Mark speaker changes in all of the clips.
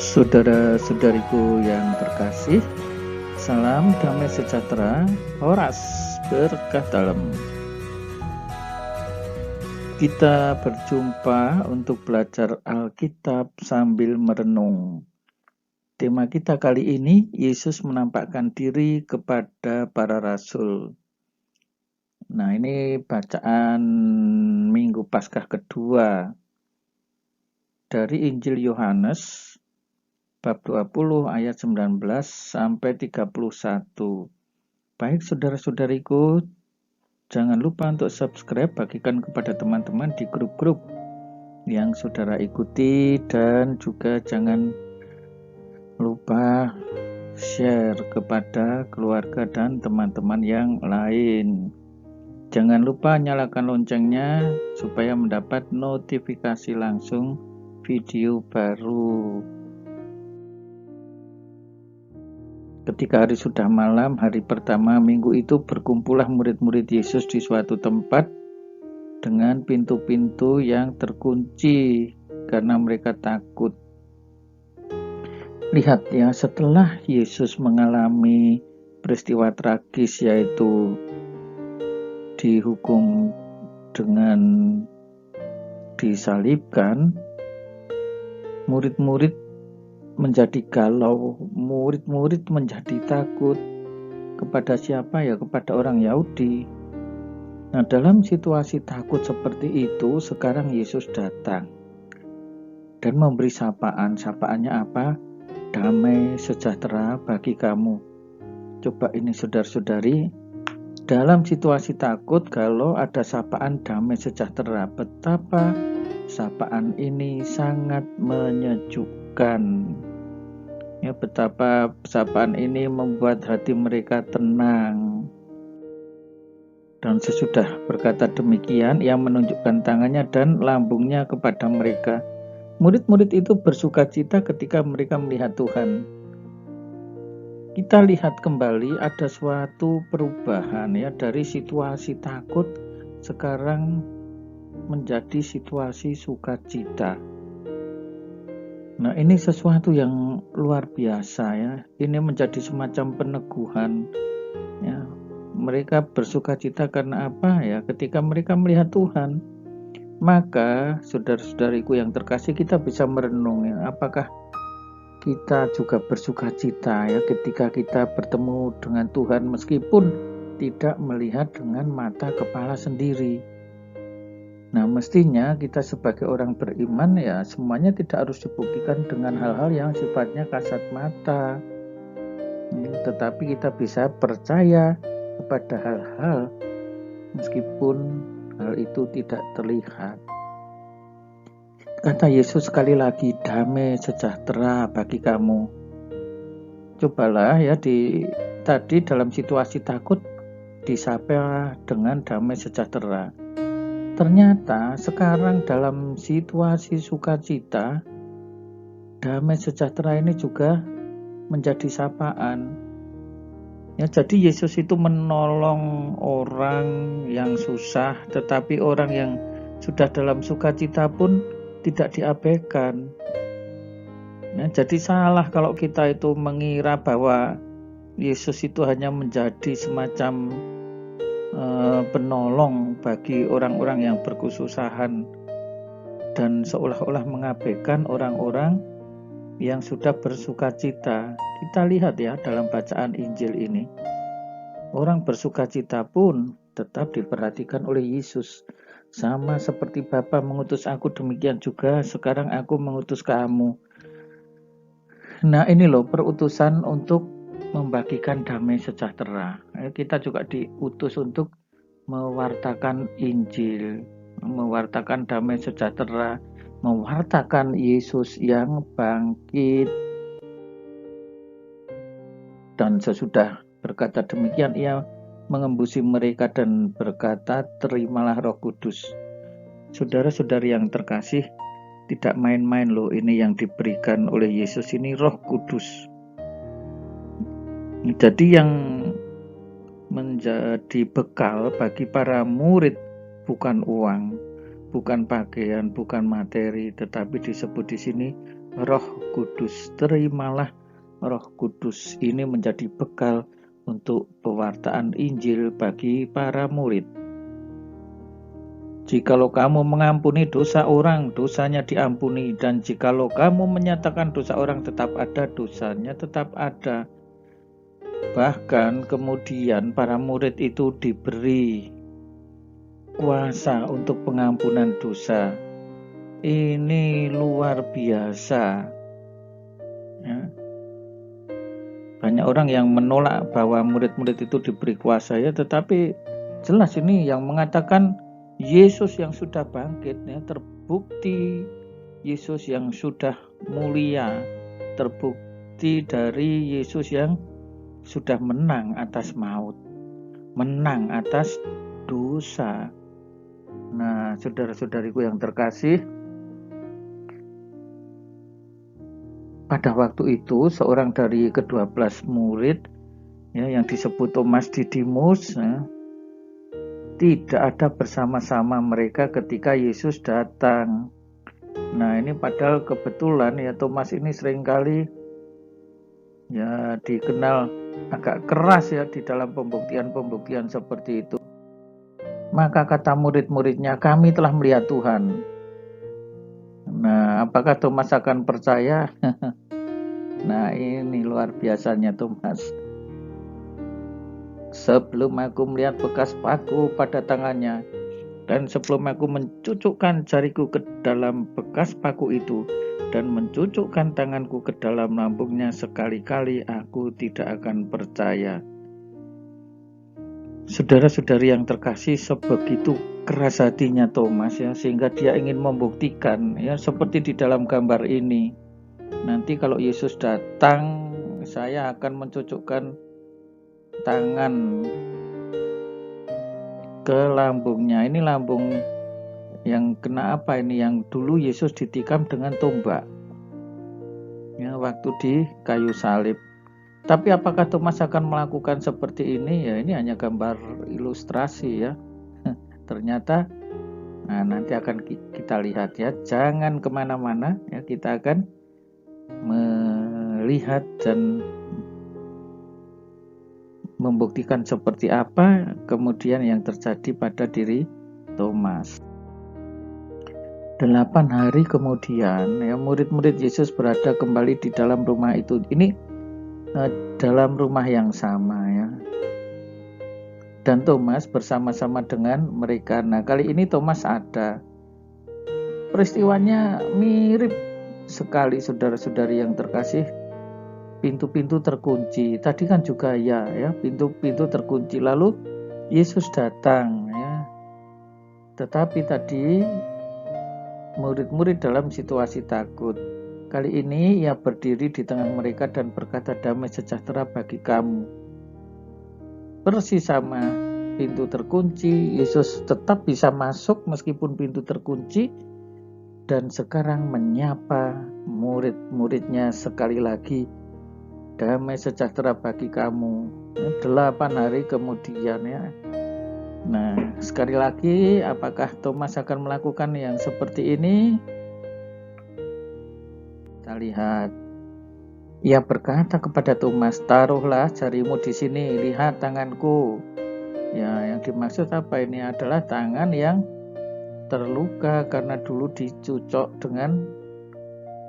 Speaker 1: Saudara-saudariku yang terkasih, salam damai sejahtera, horas berkah dalam. Kita berjumpa untuk belajar Alkitab sambil merenung. Tema kita kali ini, Yesus menampakkan diri kepada para rasul. Nah, ini bacaan Minggu Paskah kedua dari Injil Yohanes bab 20 ayat 19 sampai 31. Baik saudara-saudariku, jangan lupa untuk subscribe, bagikan kepada teman-teman di grup-grup yang saudara ikuti, dan juga jangan lupa share kepada keluarga dan teman-teman yang lain. Jangan lupa nyalakan loncengnya supaya mendapat notifikasi langsung video baru. Ketika hari sudah malam, hari pertama minggu itu, berkumpullah murid-murid Yesus di suatu tempat dengan pintu-pintu yang terkunci karena mereka takut. Lihat ya, setelah Yesus mengalami peristiwa tragis, yaitu dihukum dengan disalibkan, murid-murid menjadi galau, murid-murid menjadi takut. Kepada siapa ya? Kepada orang Yahudi. Nah, dalam situasi takut seperti itu, sekarang Yesus datang dan memberi sapaan. Sapaannya apa? Damai sejahtera bagi kamu. Coba ini saudara-saudari, dalam situasi takut, kalau ada sapaan damai sejahtera, betapa sapaan ini sangat menyejukkan. Ya, betapa sapaan ini membuat hati mereka tenang. Dan sesudah berkata demikian, ia menunjukkan tangannya dan lambungnya kepada mereka. Murid-murid itu bersukacita ketika mereka melihat Tuhan. Kita lihat kembali ada suatu perubahan ya, dari situasi takut sekarang menjadi situasi sukacita. Nah, ini sesuatu yang luar biasa ya. Ini menjadi semacam peneguhan ya. Mereka bersukacita karena apa ya? Ketika mereka melihat Tuhan. Maka saudara-saudariku yang terkasih, kita bisa merenung ya, apakah kita juga bersukacita ya ketika kita bertemu dengan Tuhan meskipun tidak melihat dengan mata kepala sendiri. Nah, mestinya kita sebagai orang beriman ya, semuanya tidak harus dibuktikan dengan hal-hal yang sifatnya kasat mata. Tetapi kita bisa percaya kepada hal-hal meskipun hal itu tidak terlihat. Kata Yesus sekali lagi, damai sejahtera bagi kamu. Cobalah ya, tadi dalam situasi takut disapa dengan damai sejahtera. Ternyata sekarang dalam situasi sukacita, damai sejahtera ini juga menjadi sapaan. Ya, jadi Yesus itu menolong orang yang susah, tetapi orang yang sudah dalam sukacita pun tidak diabaikan. Nah, jadi salah kalau kita itu mengira bahwa Yesus itu hanya menjadi semacam penolong bagi orang-orang yang berkesusahan dan seolah-olah mengabaikan orang-orang yang sudah bersukacita. Kita lihat ya dalam bacaan Injil ini, orang bersukacita pun tetap diperhatikan oleh Yesus. Sama seperti Bapa mengutus aku, demikian juga sekarang aku mengutus kamu. Nah, ini loh perutusan untuk membagikan damai sejahtera. Kita juga diutus untuk mewartakan Injil, mewartakan damai sejahtera, mewartakan Yesus yang bangkit. Dan sesudah berkata demikian, ia mengembusi mereka dan berkata, terimalah Roh Kudus. Saudara-saudari yang terkasih, tidak main-main loh ini yang diberikan oleh Yesus ini, Roh Kudus. Jadi yang menjadi bekal bagi para murid bukan uang, bukan pakaian, bukan materi, tetapi disebut di sini Roh Kudus. Terimalah Roh Kudus. Ini menjadi bekal untuk pewartaan Injil bagi para murid. Jikalau kamu mengampuni dosa orang, dosanya diampuni. Dan jikalau kamu menyatakan dosa orang tetap ada, dosanya tetap ada. Bahkan kemudian para murid itu diberi kuasa untuk pengampunan dosa. Ini luar biasa. Ya. Banyak orang yang menolak bahwa murid-murid itu diberi kuasa ya, tetapi jelas ini yang mengatakan Yesus yang sudah bangkit ya, terbukti Yesus yang sudah mulia, terbukti dari Yesus yang sudah menang atas maut, menang atas dosa. Nah, saudara-saudariku yang terkasih, pada waktu itu seorang dari ke-12 murid ya, yang disebut Thomas Didimus ya, tidak ada bersama-sama mereka ketika Yesus datang. Nah, ini padahal kebetulan ya, Thomas ini seringkali ya dikenal agak keras ya di dalam pembuktian-pembuktian seperti itu. Maka kata murid-muridnya, kami telah melihat Tuhan. Nah, apakah Thomas akan percaya? Nah, ini luar biasanya Thomas. Sebelum aku melihat bekas paku pada tangannya, dan sebelum aku mencucukkan jariku ke dalam bekas paku itu, dan mencucukkan tanganku ke dalam lambungnya, sekali-kali aku tidak akan percaya. Saudara-saudari yang terkasih, sebegitu keras hatinya Thomas ya, sehingga dia ingin membuktikan ya, seperti di dalam gambar ini. Nanti kalau Yesus datang, saya akan mencucukkan tangan ke lambungnya. Ini lambung yang kena apa ini? Yang dulu Yesus ditikam dengan tombak ya, waktu di kayu salib. Tapi apakah Thomas akan melakukan seperti ini? Ya, ini hanya gambar ilustrasi ya. Ternyata, nah nanti akan kita lihat ya. Jangan kemana-mana ya, kita akan melihat dan membuktikan seperti apa kemudian yang terjadi pada diri Thomas. 8 hari kemudian ya, murid-murid Yesus berada kembali di dalam rumah itu. Ini dalam rumah yang sama ya, dan Thomas bersama-sama dengan mereka. Nah, kali ini Thomas ada. Peristiwanya mirip sekali saudara-saudari yang terkasih. Pintu-pintu terkunci. Tadi kan juga ya pintu-pintu terkunci. Lalu Yesus datang ya. Tetapi tadi murid-murid dalam situasi takut. Kali ini ia berdiri di tengah mereka dan berkata, damai sejahtera bagi kamu. Persis sama, pintu terkunci, Yesus tetap bisa masuk meskipun pintu terkunci, dan sekarang menyapa murid-muridnya sekali lagi, damai sejahtera bagi kamu. 8 hari kemudian ya. Nah, sekali lagi, apakah Thomas akan melakukan yang seperti ini? Kita lihat. Ia berkata kepada Thomas, taruhlah jarimu di sini, lihat tanganku. Ya, yang dimaksud apa ini adalah tangan yang terluka karena dulu dicucok dengan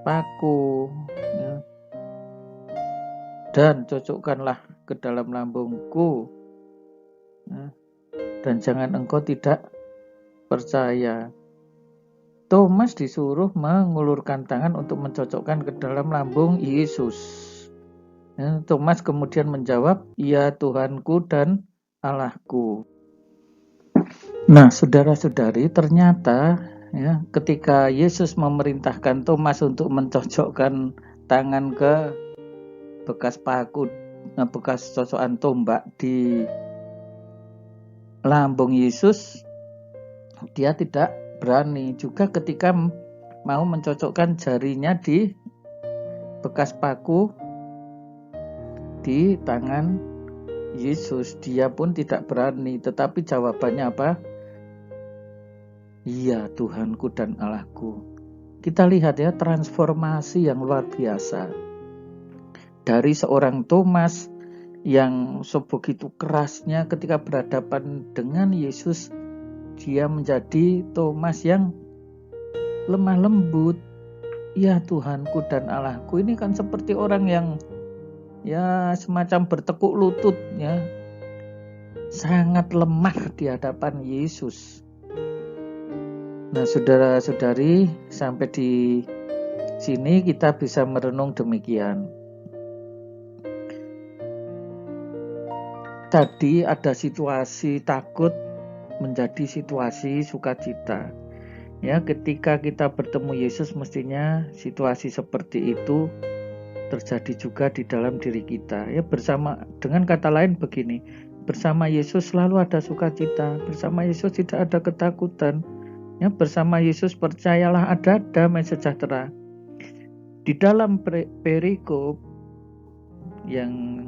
Speaker 1: paku. Ya. Dan cocokkanlah ke dalam lambungku. Ya. Dan jangan engkau tidak percaya. Thomas disuruh mengulurkan tangan untuk mencocokkan ke dalam lambung Yesus. Ya, Thomas kemudian menjawab, ya Tuhanku dan Allahku. Nah, saudara-saudari, ternyata ya, ketika Yesus memerintahkan Thomas untuk mencocokkan tangan ke bekas paku, bekas cocokan tombak di lambung Yesus, dia tidak berani. Juga ketika mau mencocokkan jarinya di bekas paku di tangan Yesus, dia pun tidak berani. Tetapi jawabannya apa? Iya, Tuhanku dan Allahku. kita lihat ya transformasi yang luar biasa. Dari seorang Thomas yang sebegitu kerasnya ketika berhadapan dengan Yesus, dia menjadi Thomas yang lemah lembut. Ya Tuhanku dan Allahku, ini kan seperti orang yang ya semacam bertekuk lutut ya, sangat lemah di hadapan Yesus. Nah saudara-saudari, sampai di sini kita bisa merenung demikian. Tadi ada situasi takut menjadi situasi sukacita. Ya, ketika kita bertemu Yesus, mestinya situasi seperti itu terjadi juga di dalam diri kita. Ya, bersama, dengan kata lain begini, bersama Yesus selalu ada sukacita, bersama Yesus tidak ada ketakutan. Ya, bersama Yesus percayalah ada damai sejahtera. Di dalam perikop yang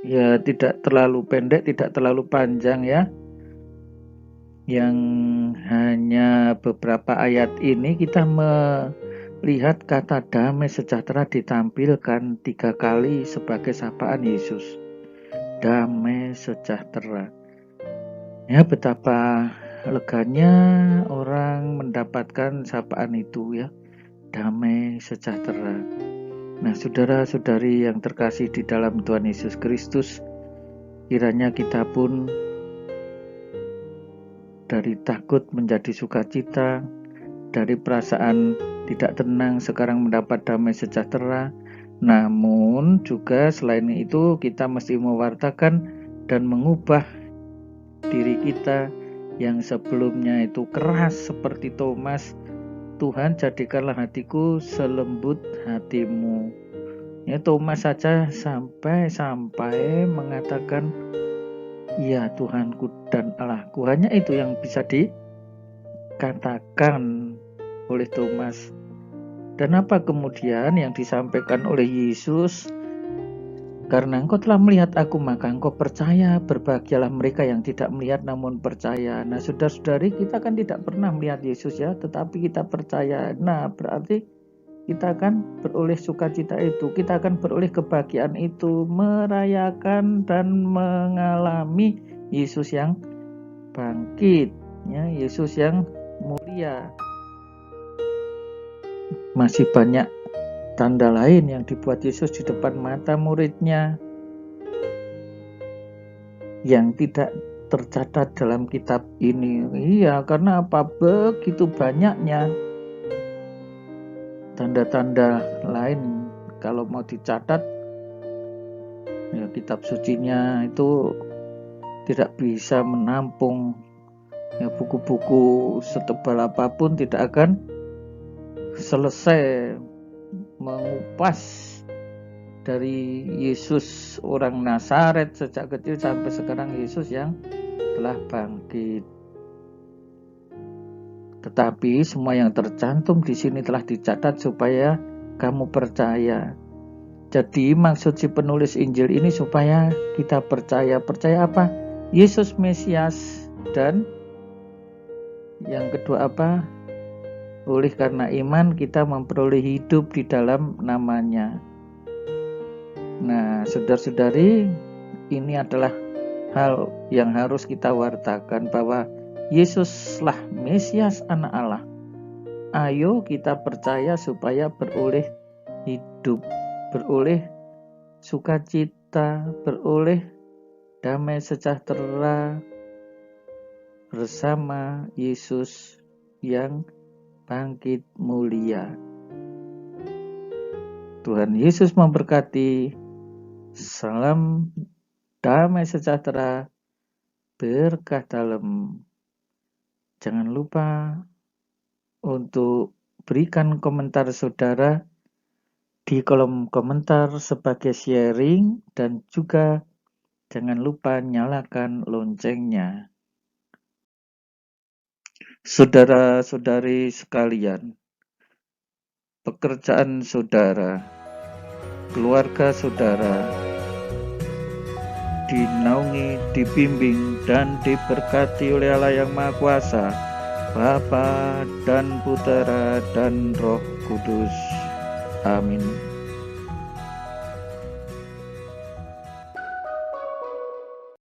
Speaker 1: ya tidak terlalu pendek, tidak terlalu panjang ya, yang hanya beberapa ayat ini kita melihat kata damai sejahtera ditampilkan 3 kali sebagai sapaan Yesus. Damai sejahtera. Ya, betapa leganya orang mendapatkan sapaan itu ya, damai sejahtera. Nah, saudara-saudari yang terkasih di dalam Tuhan Yesus Kristus, kiranya kita pun dari takut menjadi sukacita, dari perasaan tidak tenang sekarang mendapat damai sejahtera. Namun juga selain itu kita mesti mewartakan dan mengubah diri kita yang sebelumnya itu keras seperti Thomas. Tuhan, jadikanlah hatiku selembut hatimu. Ya, Thomas saja sampai mengatakan, ya Tuhanku dan Allahku. Hanya itu yang bisa dikatakan oleh Thomas. Dan apa kemudian yang disampaikan oleh Yesus? Karena engkau telah melihat aku, maka engkau percaya. Berbahagialah mereka yang tidak melihat namun percaya. Nah, saudara-saudari, kita kan tidak pernah melihat Yesus ya, tetapi kita percaya. Nah, berarti kita akan beroleh sukacita itu, kita akan beroleh kebahagiaan itu, merayakan dan mengalami Yesus yang bangkit, ya, Yesus yang mulia. Masih banyak tanda lain yang dibuat Yesus di depan mata muridnya yang tidak tercatat dalam kitab ini. Iya, karena apa? Begitu banyaknya tanda-tanda lain. Kalau mau dicatat, ya kitab sucinya itu tidak bisa menampung ya, buku-buku setebal apapun tidak akan selesai mengupas dari Yesus orang Nazaret sejak kecil sampai sekarang, Yesus yang telah bangkit. Tetapi semua yang tercantum di sini telah dicatat supaya kamu percaya. Jadi maksud si penulis Injil ini supaya kita percaya. Percaya apa? Yesus Mesias. Dan yang kedua apa? Oleh karena iman kita memperoleh hidup di dalam namanya. Nah, saudara-saudari, ini adalah hal yang harus kita wartakan bahwa Yesuslah Mesias Anak Allah. Ayo kita percaya supaya beroleh hidup, beroleh sukacita, beroleh damai sejahtera bersama Yesus yang bangkit mulia. Tuhan Yesus memberkati. Salam damai sejahtera, berkah dalam. Jangan lupa untuk berikan komentar saudara di kolom komentar sebagai sharing, dan juga jangan lupa nyalakan loncengnya. Saudara-saudari sekalian, pekerjaan saudara, keluarga saudara dinaungi, dibimbing, dan diberkati oleh Allah yang Maha Kuasa, Bapa dan Putera dan Roh Kudus. Amin.